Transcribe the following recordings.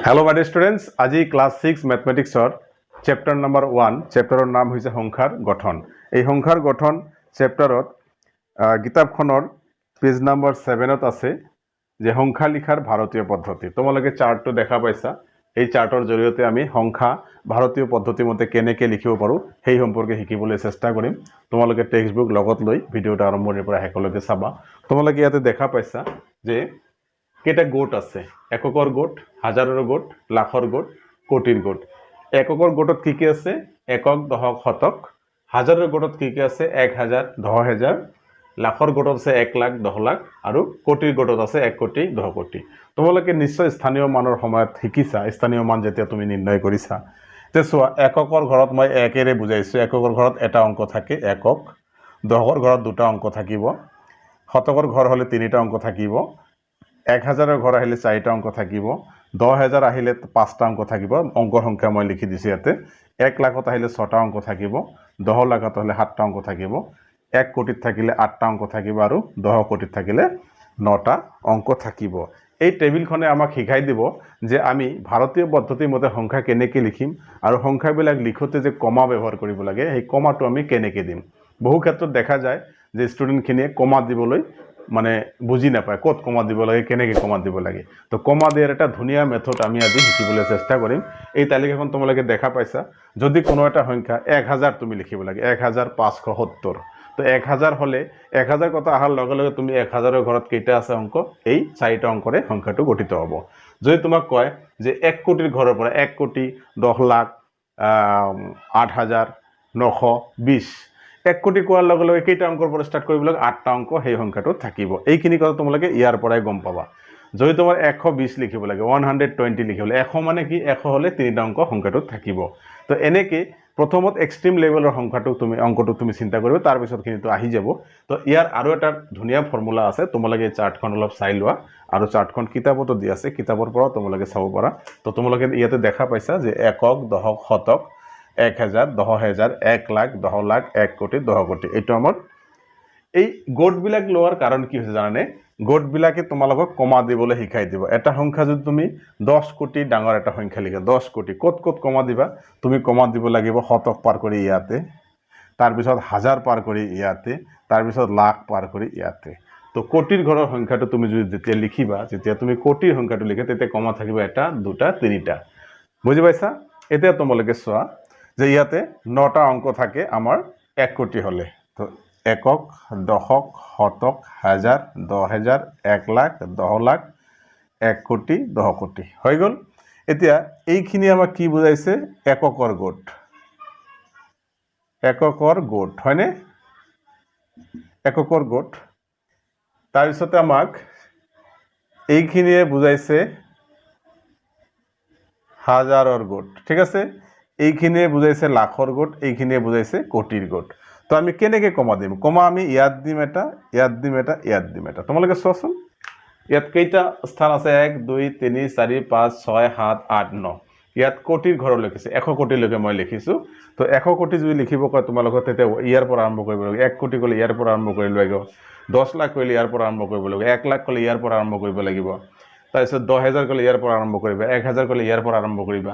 Hello, my dear students. আজি class 6 mathematics chapter number 1 chapter নাম হৈছে সংখ্যাৰ গঠন। এই সংখ্যাৰ গঠন চেপ্টাৰত কিতাপখনৰ পেজ নম্বৰ 7ত আছে যে সংখ্যা লিখাৰ ভাৰতীয় পদ্ধতি। তোমালোকে চাৰ্টটো দেখা পাইছা। এই চাৰ্টৰ জৰিয়তে আমি সংখ্যা ভাৰতীয় পদ্ধতি মতে কেনেকৈ লিখিব পাৰো সেই সম্পৰ্কে শিকিবলৈ চেষ্টা কৰিম। তোমালোকে টেক্সট বুক লগত লৈ ভিডিওটা আৰম্ভণিৰ পৰা শেষলৈকে চাবা। তোমালোকে ইয়াতে দেখা পাইছা যে কেটা গোট আছে এককৰ গোট হাজাৰৰ গোট লাখৰ গোট কোটিৰ গোট এককৰ গোটত কি কি আছে একক দশক শতক হাজাৰৰ গোটত কি কি আছে 1000 10000 লাখৰ গোটত আছে 1 লাখ 10 লাখ আৰু কোটিৰ গোটত আছে 1 কোটি 10 কোটি তোমালোকে নিশ্চয় স্থানীয় মানৰ সময়ত শিকিছা স্থানীয় মান যেতিয়া তুমি নিৰ্ণয় কৰিছা তে সোৱা এককৰ ঘৰত মই একেৰে বুজাইছো এককৰ ঘৰত এটা অংক থাকে একক দশকৰ ঘৰত দুটা অংক থাকিব শতকৰ ঘৰ হলে তিনিটা অংক থাকিব 1000 ঘৰ আহিলে 4টা অংক থাকিব 10000 আহিলে 5টা অংক থাকিব অংকৰ সংখ্যা মই লিখি দিছো ইয়াতে 1 লাখত আহিলে 6টা অংক থাকিব 10 লাখত হলে 7টা অংক থাকিব 1 কোটিত থাকিলে 8টা অংক থাকিব আৰু 10 কোটিত থাকিলে 9টা অংক থাকিব এই টেবিলখনে আমাক শিকাই দিব যে আমি ভাৰতীয় পদ্ধতি মতে সংখ্যা কেনেকৈ লিখিম আৰু সংখ্যাবিলাক লিখোতে যে কমা ব্যৱহাৰ কৰিব লাগে এই কমাটো আমি কেনেকৈ দিম বহু ক্ষেত্ৰত দেখা যায় যে ষ্টুডেণ্টখিনিয়ে কমা দিবলৈ মানে বুজি নাপায় কত কমা দিব লাগে কেনেকৈ কমা দিব লাগে তো কমা দিয়াৰ এটা ধুনিয়া মেথড আমি আজি শিকিবলৈ চেষ্টা কৰিম এই তালিকাখন তোমালোকে দেখা পাইছা যদি কোনো এটা সংখ্যা 1000 তুমি লিখিব লাগে 1570 তো 1000 হলে 1000 কথা আহাৰ লগে লগে তুমি 1000 ৰ ঘৰত কেইটা আছে অংক এই 4টা অংকৰে সংখ্যাটো গঠিত হ'ব যদি তোমাক কয় যে 1 কোটিৰ ঘৰৰ পৰা 1 কোটি 10 লাখ 8920 1 কোটি কোৱাৰ লগে লগে কেইটা অংকৰ পৰা স্টাৰ্ট কৰিব লাগে 8টা অংক সেই সংখ্যাটো থাকিব এইখিনি কথা তোমালোকে ইয়াৰ পৰাই গম পাবা যদি তোমাৰ 120 লিখিব লাগে 120 লিখিব লাগে 100 মানে কি 100 হলে 3টা অংক সংখ্যাটো থাকিব তো এনেকে প্ৰথমত এক্সট্ৰিম লেভেলৰ সংখ্যাটো তুমি অংকটো তুমি চিন্তা কৰিবা তাৰ পিছত কিন্তু আহি যাব তো ইয়াৰ আৰু এটা ধুনিয়া ফৰ্মুলা আছে তোমালোকে এই চাৰ্টখন অলপ চাই লোৱা আৰু চাৰ্টখন কিতাপতো দি আছে কিতাপৰ পৰা তোমালোকে চাব পাৰা তো তোমালোকে ইয়াতে দেখা পাইছা যে একক দশক শতক 1000 10000 1 লাখ 10 লাখ 1 কোটি 10 কোটি এইটো আমাৰ এই গোট বিলাক লোৱাৰ কাৰণ কি হৈছে জানানে গোট বিলাকে তোমালোকক কমা দিবলৈ শিকাই দিব এটা সংখ্যা যদি তুমি 10 কোটি ডাঙৰ এটা সংখ্যা লিখা 10 কোটি কত কত কমা দিবা তুমি কমা দিব লাগিব শতক পাৰ কৰি ইয়াতে তাৰ পিছত হাজাৰ পাৰ কৰি ইয়াতে তাৰ পিছত লাখ পাৰ কৰি ইয়াতে তো কোটিৰ ঘৰৰ সংখ্যাটো তুমি যদি যেতিয়া লিখিবা যেতিয়া তুমি কোটিৰ সংখ্যাটো লিখে তেতিয়া কমা থাকিব এটা দুটা তিনিটা বুজি পাইছা এতিয়া তোমালোকে চোৱা যে ইয়াতে 9টা অংক থাকে আমাৰ 1 কোটি হলে তো একক দশক শতক হাজাৰ 10000 1 লাখ 10 লাখ 1 কোটি 10 কোটি হৈ গল এতিয়া এইখিনি আমাক কি বুজাইছে এককৰ গোট হয়নে এককৰ গোট তাৰ পিছতে আমাক এইখিনিয়ে বুজাইছে হাজাৰৰ গোট ঠিক আছে এইখিনিয়ে বুজাইছে লাখৰ গোট এইখিনিয়ে বুজাইছে কোটিৰ গোট তো আমি কেনেকৈ কমা দিম কমা আমি ইয়াত দিম এটা ইয়াত দিম এটা ইয়াত দিম এটা তোমালোকে চোৱাচোন ইয়াত কেইটা স্থান আছে 1 2 3 4 5 6 7 8 9 ইয়াত কোটিৰ ঘৰ লিখিছে 100 কোটি লৈকে মই লিখিছো তো 100 কোটি যদি লিখিব কয় তোমালোকে তেতিয়া ইয়াৰ পৰা আৰম্ভ কৰিব লাগে 1 কোটি কলে ইয়াৰ পৰা আৰম্ভ কৰিব লাগিব 10 লাখ কলে ইয়াৰ পৰা আৰম্ভ কৰিব লাগিব 1 লাখ কলে ইয়াৰ পৰা আৰম্ভ কৰিব লাগিব তাৰপিছত 10000 কলে ইয়াৰ পৰা আৰম্ভ কৰিবা 1000 কলে ইয়াৰ পৰা আৰম্ভ কৰিবা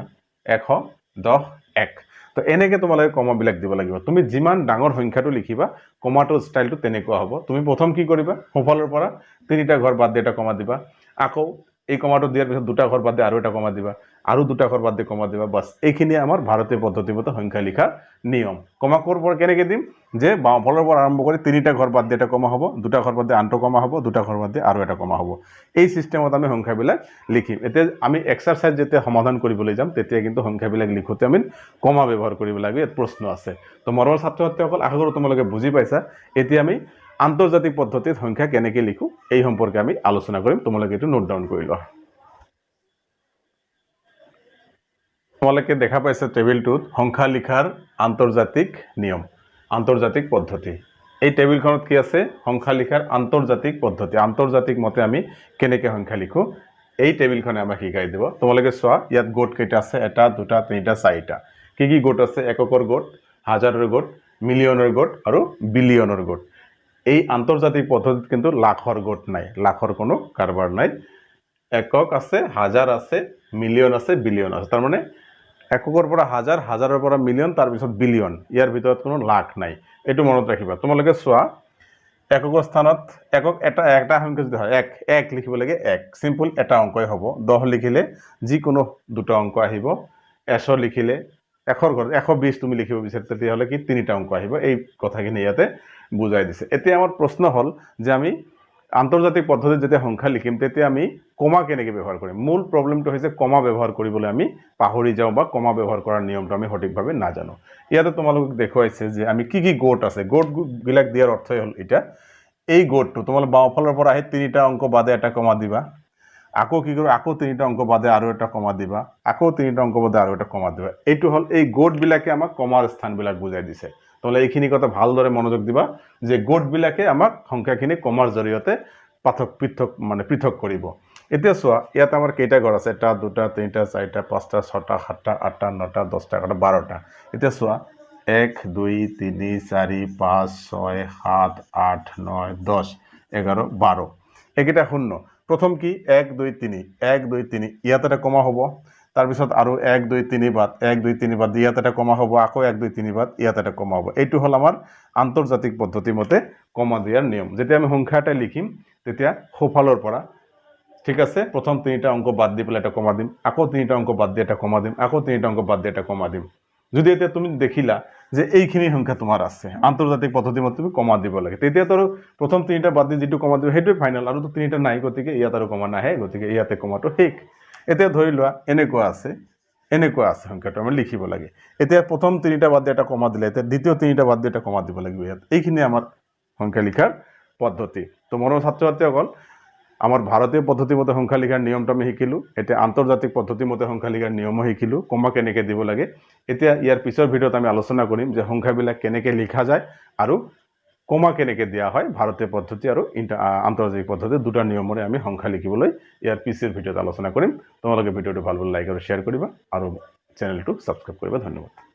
110 1 তো এনেকে তোমালোকে কমা বিলাক দিব লাগিব তুমি যিমান ডাঙৰ সংখ্যাটো লিখিবা কমাটোৰ ষ্টাইলটো তেনেকুৱা হ'ব তুমি প্ৰথম কি কৰিবা সোঁফালৰ পৰা তিনিটা ঘৰ বাদ দি এটা কমা দিবা আকৌ এই কমাটো দিয়াৰ পিছত দুটা ঘৰ বাদ দি আৰু এটা কমা দিবা আৰু দুটা ঘৰ বাদ দি কমা দিবা বাস এইখিনি আমাৰ ভাৰতীয় পদ্ধতিমতে সংখ্যা লিখা নিয়ম কমা কৰ পৰা কেনেকৈ দিম যে বাওঁফালৰ পৰা আৰম্ভ কৰি তিনিটা ঘৰ বাদ দি এটা কমা হ'ব দুটা ঘৰ বাদ দি আনটো কমা হ'ব দুটা ঘৰ বাদ দি আৰু এটা কমা হ'ব এই সিস্টেমত আমি সংখ্যাবিলাক লিখিম এতিয়া আমি এক্সাৰসাইজ যেতিয়া সমাধান কৰিবলৈ যাম তেতিয়া কিন্তু সংখ্যাবিলাক লিখোতে আমি কমা ব্যৱহাৰ কৰিব লাগে ইয়াত প্ৰশ্ন আছে তো মৰমৰ ছাত্ৰ ছাত্ৰীসকল আশা কৰোঁ তোমালোকে বুজি পাইছা এতিয়া আমি আন্তৰ্জাতিক পদ্ধতিত সংখ্যা কেনেকৈ লিখো এই সম্পৰ্কে আমি আলোচনা কৰিম তোমালোকে এটো নোট ডাউন কৰি লোৱা তোমালোকে দেখা পাইছা টেবিলটোত সংখ্যা লিখাৰ আন্তৰ্জাতিক নিয়ম আন্তৰ্জাতিক পদ্ধতি এই টেবিলখনত কি আছে সংখ্যা লিখাৰ আন্তৰ্জাতিক পদ্ধতি আন্তৰ্জাতিক মতে আমি কেনেকৈ সংখ্যা লিখো এই টেবিলখনে আমাক শিকাই দিব তোমালোকে চোৱা ইয়াত গোট কেইটা আছে এটা দুটা তিনিটা চাৰিটা কি গোট আছে এককৰ গোট হাজাৰৰ গোট মিলিয়নৰ গোট আৰু বিলিয়নৰ গোট এই আন্তৰ্জাতিক পদ্ধতিত কিন্তু লাখৰ গোট নাই লাখৰ কোনো কাৰবাৰ নাই একক আছে, হাজাৰ আছে, মিলিয়ন আছে, বিলিয়ন আছে। তাৰ মানে এককৰ পৰা হাজাৰ, হাজাৰৰ পৰা মিলিয়ন, তাৰ পিছত বিলিয়ন। ইয়াৰ ভিতৰত কোনো লাখ নাই। এইটো মনত ৰাখিবা। তোমালোকে চোৱা এককৰ স্থানত একক এটা সংখ্যা যদি হয় এক লিখিব লাগে এক, সিম্পল এটা অংকই হ'ব। 10 লিখিলে যিকোনো দুটা অংক আহিব। 100 লিখিলে 100 ঘৰত 120 তুমি লিখিব বিচাৰ তেতিয়াহ'লে কি তিনিটা অংক আহিব। এই কথাখিনি ইয়াতে বুজাই দিছে। এতিয়া আমাৰ প্ৰশ্ন হ'ল যে আমি আন্তৰ্জাতিক পদ্ধতিত যেতিয়া সংখ্যা লিখিম তেতিয়া আমি কমা কেনেকৈ ব্যৱহাৰ কৰিম। মূল প্ৰব্লেমটো হৈছে কমা ব্যৱহাৰ কৰিবলৈ আমি পাহৰি যাওঁ বা কমা ব্যৱহাৰ কৰাৰ নিয়মটো আমি সঠিকভাৱে নাজানো। ইয়াতে তোমালোকক দেখুৱাইছে যে আমি কি গোট আছে। গোটবিলাক দিয়াৰ অৰ্থই হ'ল এটা এই গোটটো তোমালোক বাওঁফালৰ পৰা আহি তিনিটা অংক বাদে এটা কমা দিবা। আকৌ কি কৰোঁ, আকৌ তিনিটা অংক বাদে আৰু এটা কমা দিবা, আকৌ তিনিটা অংক বাদে আৰু এটা কমা দিবা। এইটো হ'ল এই গোটবিলাকে আমাক কমাৰ স্থানবিলাক বুজাই দিছে। তোমালোকে এইখিনি কথা ভালদৰে মনোযোগ দিবা যে গোটবিলাকে আমাক সংখ্যাখিনি কমাৰ জৰিয়তে পৃথক কৰিব। এতিয়া চোৱা ইয়াত আমাৰ কেইটা ঘৰ আছে, 1 2 3 4 5 6 7 8 9 10 11 12টা। এতিয়া চোৱা 1 2 3 4 5 6 7 8 9 10 11 12 এইকেইটা শূন্য। প্ৰথম কি 1 2 3 1 2 3 ইয়াত এটা কমা হ'ব। তাৰপিছত আৰু 1 2 3 বাদ 1 2 3 বাদ ইয়াত এটা কমা হ'ব। আকৌ 1 2 3 বাদ ইয়াত এটা কমা হ'ব। এইটো হ'ল আমাৰ আন্তৰ্জাতিক পদ্ধতি মতে কমা দিয়াৰ নিয়ম। যেতিয়া আমি সংখ্যা এটা লিখিম তেতিয়া সোঁফালৰ পৰা ঠিক আছে প্ৰথম তিনিটা অংক বাদ দি পেলাই এটা কমা দিম, আকৌ তিনিটা অংক বাদ দি এটা কমা দিম, আকৌ তিনিটা অংক বাদ দি এটা কমা দিম। যদি এতিয়া তুমি দেখিলা যে এইখিনি সংখ্যা তোমাৰ আছে আন্তৰ্জাতিক পদ্ধতি মতে তুমি কমা দিব লাগে, তেতিয়াতো আৰু প্ৰথম তিনিটা বাদ দি যিটো কমা দিব সেইটোৱে ফাইনেল। আৰু তো তিনিটা নাই, গতিকে ইয়াত আৰু কমা নাহে, গতিকে ইয়াতে কমাটো শেষ। এতিয়া ধৰি লোৱা এনেকুৱা আছে সংখ্যাটো আমি লিখিব লাগে। এতিয়া প্ৰথম তিনিটা বাদ দি এটা কমা দিলে, এতিয়া দ্বিতীয় তিনিটা বাদ দি এটা কমা দিব লাগিব ইয়াত। এইখিনি আমাৰ সংখ্যা লিখাৰ পদ্ধতি। তো মনৰ ছাত্ৰ ছাত্ৰীসকল আমাৰ ভাৰতীয় পদ্ধতি মতে সংখ্যা লিখাৰ নিয়মটো আমি শিকিলোঁ। এতিয়া আন্তৰ্জাতিক পদ্ধতি মতে সংখ্যা লিখাৰ নিয়মো শিকিলোঁ, কমা কেনেকৈ দিব লাগে। এতিয়া ইয়াৰ পিছৰ ভিডিঅ'ত আমি আলোচনা কৰিম যে সংখ্যাবিলাক কেনেকৈ লিখা যায় আৰু কমা কেনেকৈ দিয়া হয় ভাৰতীয় পদ্ধতি আৰু আন্তৰ্জাতিক পদ্ধতি দুটা নিয়মৰে আমি সংখ্যা লিখিবলৈ ইয়াৰ পিছৰ ভিডিঅ'ত আলোচনা কৰিম। তোমালোকে ভিডিঅ'টো ভাল লাইক আৰু শ্বেয়াৰ কৰিবা আৰু চেনেলটো ছাবস্ক্ৰাইব কৰিবা। ধন্যবাদ।